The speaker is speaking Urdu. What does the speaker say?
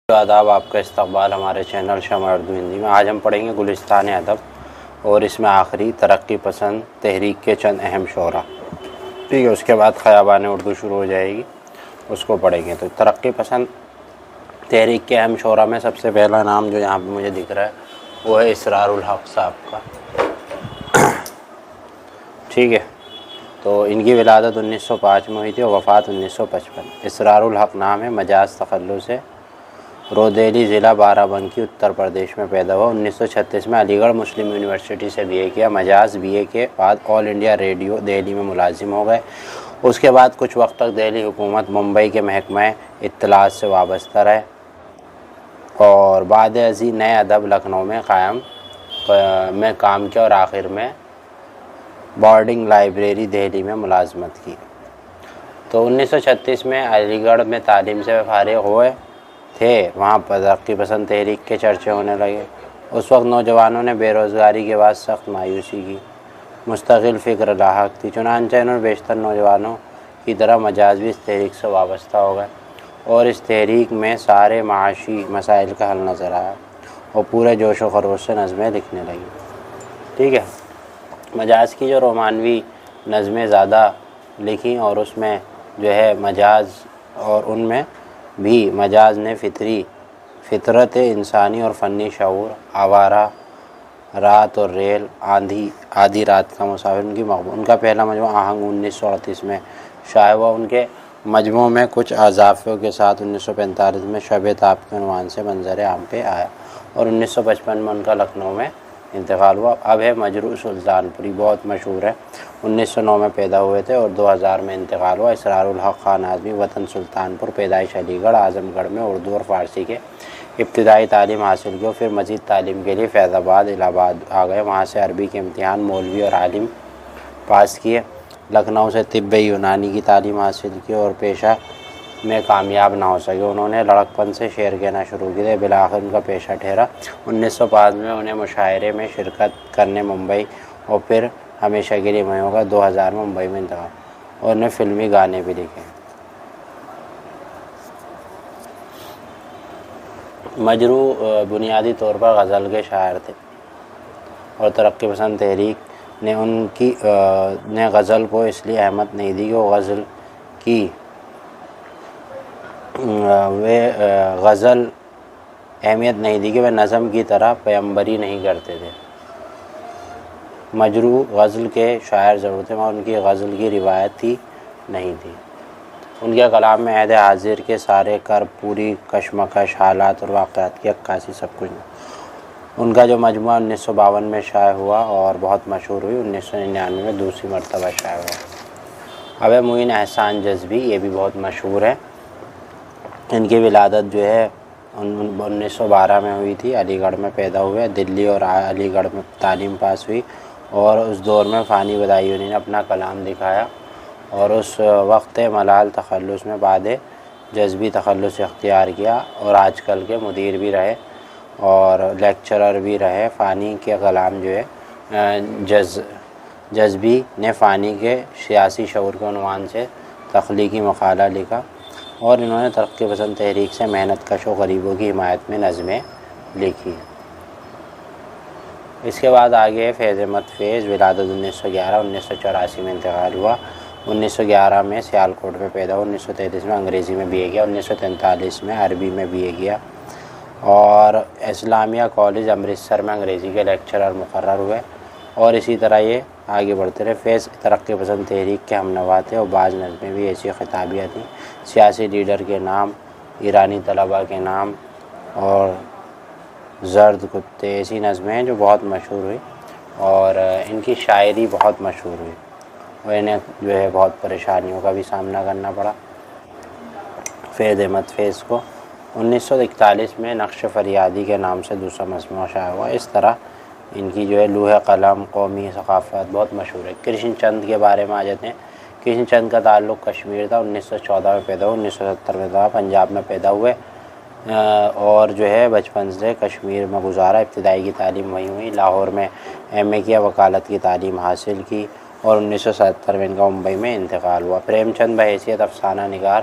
آداب، آپ کا استقبال ہمارے چینل شمع اردو ہندی میں۔ آج ہم پڑھیں گے گلستان ادب اور اس میں آخری ترقی پسند تحریک کے چند اہم شعرا، ٹھیک ہے۔ اس کے بعد خیابان اردو شروع ہو جائے گی، اس کو پڑھیں گے۔ تو ترقی پسند تحریک کے اہم شعرا میں سب سے پہلا نام جو یہاں پہ مجھے دکھ رہا ہے وہ ہے اسرار الحق صاحب کا، ٹھیک ہے۔ تو ان کی ولادت 1905 میں ہوئی تھی اور وفات 1955۔ اسرار الحق نام ہے، مجاز تخلص ہے، رودیلی ضلع بارہ بنکی اتر پردیش میں پیدا ہوا۔ 1936 میں علی گڑھ مسلم یونیورسٹی سے بی اے کیا، مجاز بی اے کے بعد آل انڈیا ریڈیو دہلی میں ملازم ہو گئے۔ اس کے بعد کچھ وقت تک دہلی حکومت ممبئی کے محکمہ اطلاعات سے وابستہ رہے اور بعد ازیں نئے ادب لکھنؤ میں کام کیا اور آخر میں بارڈنگ لائبریری دہلی میں ملازمت کی۔ تو 1936 میں علی گڑھ میں تعلیم سے فارغ ہوئے تھے، وہاں پر ترقی پسند تحریک کے چرچے ہونے لگے۔ اس وقت نوجوانوں نے بے روزگاری کے بعد سخت مایوسی کی، مستقل فکر لاحق تھی، چنانچہ انہوں نے بیشتر نوجوانوں کی طرح مجاز بھی اس تحریک سے وابستہ ہو گئے اور اس تحریک میں سارے معاشی مسائل کا حل نظر آیا اور پورے جوش و خروش سے نظمیں لکھنے لگی، ٹھیک ہے۔ مجاز کی جو رومانوی نظمیں زیادہ لکھیں اور اس میں جو ہے مجاز، اور ان میں بھی مجاز نے فطرت انسانی اور فنی شعور، آوارہ رات اور ریل، آدھی رات کا مسافر، ان کا پہلا مجموعہ آہنگ 1938 میں شائع ہوا۔ ان کے مجموعوں میں کچھ اضافوں کے ساتھ 1945 میں شب تاب کے عنوان سے منظر عام پہ آیا اور 1955 میں ان کا لکھنؤ میں انتقال ہوا۔ اب ہے مجروح سلطان پوری، بہت مشہور ہے، 1909 میں پیدا ہوئے تھے اور 2000 میں انتقال ہوا۔ اسرار الحق خان آدمی، وطن سلطان پور، پیدائش علی گڑھ، اعظم گڑھ میں اردو اور فارسی کے ابتدائی تعلیم حاصل کی اور پھر مزید تعلیم کے لیے فیض آباد الہ آباد آ گئے، وہاں سے عربی کے امتحان مولوی اور عالم پاس کیے۔ لکھنؤ سے طب یونانی کی تعلیم حاصل کی اور پیشہ میں کامیاب نہ ہو سکے، انہوں نے لڑکپن سے شعر کہنا شروع کیا، بالآخر ان کا پیشہ ٹھہرا۔ 1905 میں انہیں مشاعرے میں شرکت کرنے ممبئی اور پھر ہمیشہ کے لیے وہیں ہوگا۔ 2000 میں ممبئی میں انتقال اور انہیں فلمی گانے بھی لکھے۔ مجروح بنیادی طور پر غزل کے شاعر تھے اور ترقی پسند تحریک نے غزل کو اس لیے اہمیت نہیں دی کہ وہ نظم کی طرح پیمبری نہیں کرتے تھے۔ مجروح غزل کے شاعر ضرور تھے مگر ان کی غزل کی روایت ہی نہیں تھی۔ ان کے کلام میں عہد حاضر کے سارے کرب، پوری کشمکش، حالات اور واقعات کی عکاسی سب کچھ۔ ان کا جو مجموعہ 1952 میں شائع ہوا اور بہت مشہور ہوئی، 1999 میں دوسری مرتبہ شائع ہوا۔ اب ہے معین احسان جذبی، یہ بھی بہت مشہور ہے۔ ان کی ولادت جو ہے 1912 میں ہوئی تھی، علی گڑھ میں پیدا ہوئے، دلی اور علی گڑھ میں تعلیم پاس ہوئی اور اس دور میں فانی بدائیوں نے اپنا کلام دکھایا اور اس وقت ملال تخلص میں بعد جذبی تخلص اختیار کیا اور آج کل کے مدیر بھی رہے اور لیکچرر بھی رہے۔ فانی کے کلام جو ہے جذبی نے فانی کے سیاسی شعور کے عنوان سے تخلیقی مقالہ لکھا اور انہوں نے ترقی پسند تحریک سے محنت کش و غریبوں کی حمایت میں نظمیں لکھی۔ اس کے بعد آگے فیض احمد فیض، ولادت 1911، 1984 میں انتقال ہوا۔ 1911 میں سیالکوٹ میں پیدا ہوا، 1933 میں انگریزی میں بی اے کیا، 1943 میں عربی میں بی اے کیا اور اسلامیہ کالج امرتسر میں انگریزی کے لیکچرر مقرر ہوئے اور اسی طرح یہ آگے بڑھتے رہے۔ فیض ترقی پسند تحریک کے ہمنوا تھے اور بعض نظمیں بھی ایسی خطابیاں تھیں، سیاسی لیڈر کے نام، ایرانی طلباء کے نام اور زرد کتے، ایسی نظمیں ہیں جو بہت مشہور ہوئی اور ان کی شاعری بہت مشہور ہوئی اور انہیں جو ہے بہت پریشانیوں کا بھی سامنا کرنا پڑا فیض احمد فیض کو۔ 1941 میں نقش فریادی کے نام سے دوسرا مجموعہ شائع ہوا۔ اس طرح ان کی جو ہے لوح قلم، قومی ثقافت بہت مشہور ہے۔ کرشن چند کے بارے میں آ جاتے ہیں۔ کرشن چند کا تعلق کشمیر تھا، 1914 میں پیدا ہوئے، 1970 میں پنجاب میں پیدا ہوئے اور جو ہے بچپن سے کشمیر میں گزارا، ابتدائی کی تعلیم وہیں ہوئی، لاہور میں ایم اے کیا، وکالت کی تعلیم حاصل کی اور 1970 میں ان کا ممبئی میں انتقال ہوا۔ پریم چند بحیثیت افسانہ نگار